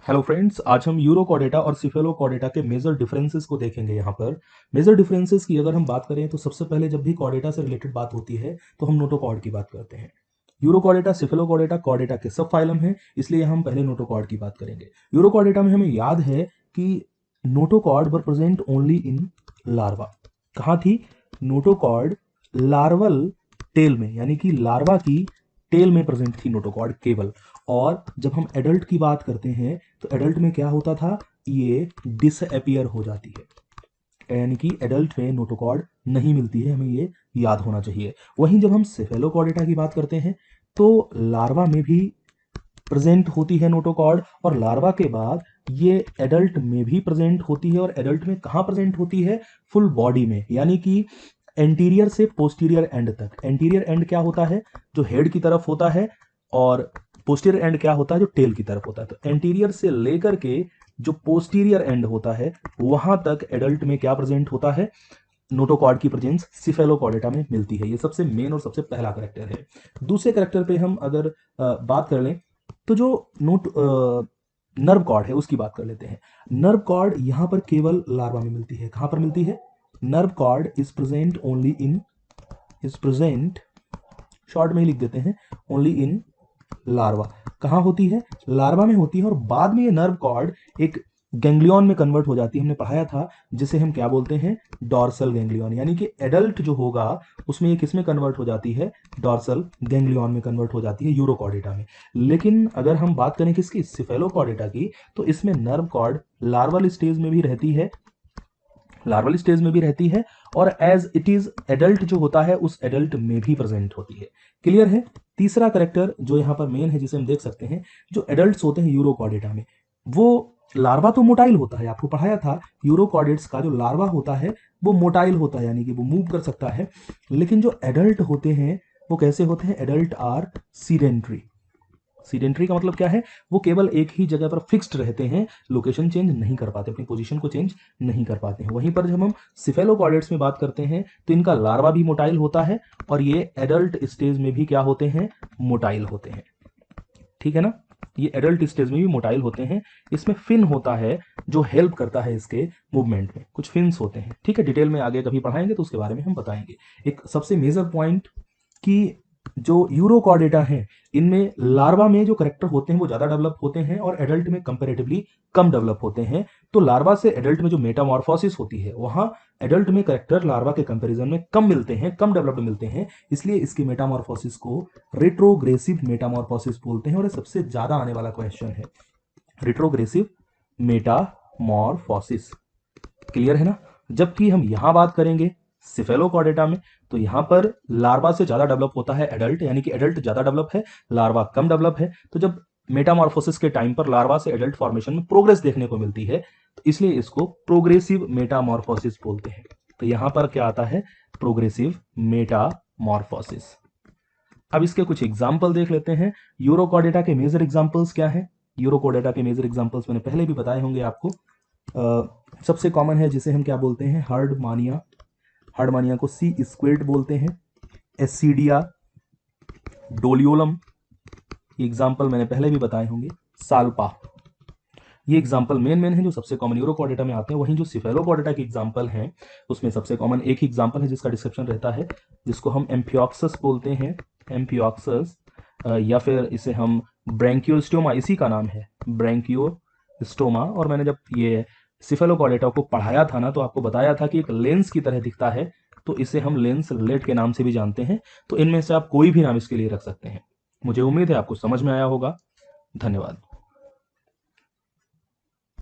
Hello friends, आज हम urochordata और सिफेलोकॉर्डेटा के मेजर डिफरेंसेस को देखेंगे। यहाँ पर मेजर डिफरेंसेस की अगर हम बात करें तो सबसे पहले जब भी कॉर्डेटा से रिलेटेड बात होती है तो हम नोटोकॉर्ड की बात करते हैं। यूरोकॉर्डेटा सिफेलोकॉर्डेटा कॉर्डेटा के सब फाइलम हैं, इसलिए हम पहले नोटोकॉर्ड की बात करेंगे। यूरोकॉर्डेटा में हमें याद है कि notochord were present only in larva. कहाँ थी नोटोकॉर्ड? लार्वल टेल में, यानी कि लार्वा की टेल में प्रेजेंट थी नोटोकॉर्ड केवल। और जब हम एडल्ट की बात करते हैं तो एडल्ट में क्या होता था, ये डिसअपियर हो जाती है, यानी कि एडल्ट में नोटोकॉर्ड नहीं मिलती है, हमें ये याद होना चाहिए। वहीं जब हम सेफेलोकॉर्डेटा की बात करते हैं तो लार्वा में भी प्रेजेंट होती है नोटोकॉर्ड, और लार्वा के बाद ये एडल्ट में भी प्रेजेंट होती है। और एडल्ट में कहाँ प्रेजेंट होती है? फुल बॉडी में, यानी कि एंटीरियर से पोस्टीरियर एंड तक। एंटीरियर एंड क्या होता है? जो हेड की तरफ होता है, और पोस्टीरियर एंड क्या होता है? जो टेल की तरफ होता है। तो एंटीरियर से लेकर के जो पोस्टीरियर एंड होता है वहां तक एडल्ट में क्या प्रेजेंट होता है? नोटोकॉर्ड की प्रेजेंस सिफेलोकॉर्डेटा में मिलती है। ये सबसे मेन और सबसे पहला करेक्टर है। दूसरे करेक्टर पे हम अगर बात कर लें तो जो नोट नर्व कॉर्ड है उसकी बात कर लेते हैं। नर्व कॉर्ड यहां पर केवल लार्वा में मिलती है। कहां पर मिलती है? Nerve cord is present only in, is present, short में ही लिख देते हैं, ओनली इन लार्वा। कहाँ होती है? लार्वा में होती है। और बाद में ये नर्व कॉर्ड एक गैंग्लियन में कन्वर्ट हो जाती है। हमने पढ़ाया था जिसे हम क्या बोलते हैं? Dorsal ganglion. यानी कि एडल्ट जो होगा उसमें ये किस में कन्वर्ट हो जाती है? डॉर्सल गैंग्लियन में कन्वर्ट हो जाती है यूरोकॉर्डेटा में। लेकिन अगर हम बात करें किसकी? सिफेलोकॉर्डेटा की, तो इसमें नर्व कॉर्ड लार्वल स्टेज में भी रहती है, लार्वल स्टेज में भी रहती है, और एज इट इज एडल्ट जो होता है उस एडल्ट में भी प्रेजेंट होती है। क्लियर है? तीसरा करेक्टर जो यहाँ पर मेन है जिसे हम देख सकते हैं, जो एडल्ट्स होते हैं यूरोकॉर्डेटा में, वो लार्वा तो मोटाइल होता है, आपको पढ़ाया था यूरोकॉर्डेट्स का जो लार्वा होता है वो मोटाइल होता है, यानी कि वो मूव कर सकता है। लेकिन जो एडल्ट होते हैं वो कैसे होते हैं? Adult are sedentary. सीडेंट्री का मतलब क्या है? वो केवल एक ही जगह पर फिक्स्ड रहते हैं, लोकेशन चेंज नहीं कर पाते, अपनी पोजीशन को चेंज नहीं कर पाते हैं। वहीं पर जब हम सिफेलोकॉर्डेट्स में बात करते हैं तो इनका लार्वा भी मोटाइल होता है, और ये एडल्ट स्टेज में भी क्या होते हैं? मोटाइल होते हैं। ठीक है ना? ये एडल्ट स्टेज में भी मोटाइल होते हैं। इसमें फिन होता है जो हेल्प करता है इसके मूवमेंट में, कुछ फिन्स होते हैं। ठीक है, डिटेल में आगे कभी पढ़ाएंगे तो उसके बारे में हम बताएंगे। एक सबसे मेजर पॉइंट कि जो यूरोकॉर्डेटा हैं इनमें लार्वा में जो करेक्टर होते हैं वो ज्यादा डेवलप होते हैं और एडल्ट में कंपैरेटिवली कम डेवलप होते हैं। तो लार्वा से एडल्ट में जो मेटामॉर्फोसिस होती है वहां एडल्ट में करेक्टर लार्वा के कंपैरिजन में कम मिलते हैं, कम डेवलप्ड मिलते हैं। इसलिए इसकी मेटामॉर्फोसिस को रेट्रोग्रेसिव मेटामॉर्फोसिस बोलते हैं। और ये सबसे ज्यादा आने वाला क्वेश्चन है, रेट्रोग्रेसिव मेटामॉर्फोसिस। क्लियर है ना? जबकि हम यहां बात करेंगे सिफेलोकॉर्डेटा में, तो यहां पर लार्वा से ज्यादा डेवलप होता है एडल्ट, यानी कि एडल्ट ज्यादा डेवलप है, लार्वा कम डेवलप है। तो जब मेटामॉर्फोसिस के टाइम पर लार्वा से एडल्ट फॉर्मेशन में प्रोग्रेस देखने को मिलती है तो इसलिए इसको प्रोग्रेसिव मेटामॉर्फोसिस बोलते हैं। तो यहां पर क्या आता है? Progressive Metamorphosis. अब इसके कुछ एग्जाम्पल देख लेते हैं। यूरोकॉर्डेटा के मेजर एग्जाम्पल्स क्या है? यूरोकॉर्डेटा के मेजर एग्जाम्पल्स मैंने पहले भी बताए होंगे आपको। सबसे कॉमन है जिसे हम क्या बोलते हैं? हर्डमानिया। हर्डमानिया को सी स्क्वेड बोलते हैं। एसिडिया, डोलियोलम, ये एग्जाम्पल मैंने पहले भी बताए होंगे। साल्पा, ये एग्जाम्पल मेन है जो सबसे कॉमन यूरोकॉर्डेटा में आते हैं। वहीं जो सिफेलोकॉर्डेटा के एग्जाम्पल हैं उसमें सबसे कॉमन एक ही एग्जाम्पल है जिसका डिस्क्रिप्शन रहता है, जिसको हम एम्फियोक्सस बोलते हैं। एम्फियोक्सस, या फिर इसे हम ब्रैंकियोस्टोमा, इसी का नाम है ब्रैंकियोस्टोमा। और मैंने जब ये सिफेलोकॉर्डेटा को पढ़ाया था ना तो आपको बताया था कि एक लेंस की तरह दिखता है, तो इसे हम लेंस लेट के नाम से भी जानते हैं। तो इनमें से आप कोई भी नाम इसके लिए रख सकते हैं। मुझे उम्मीद है आपको समझ में आया होगा। धन्यवाद।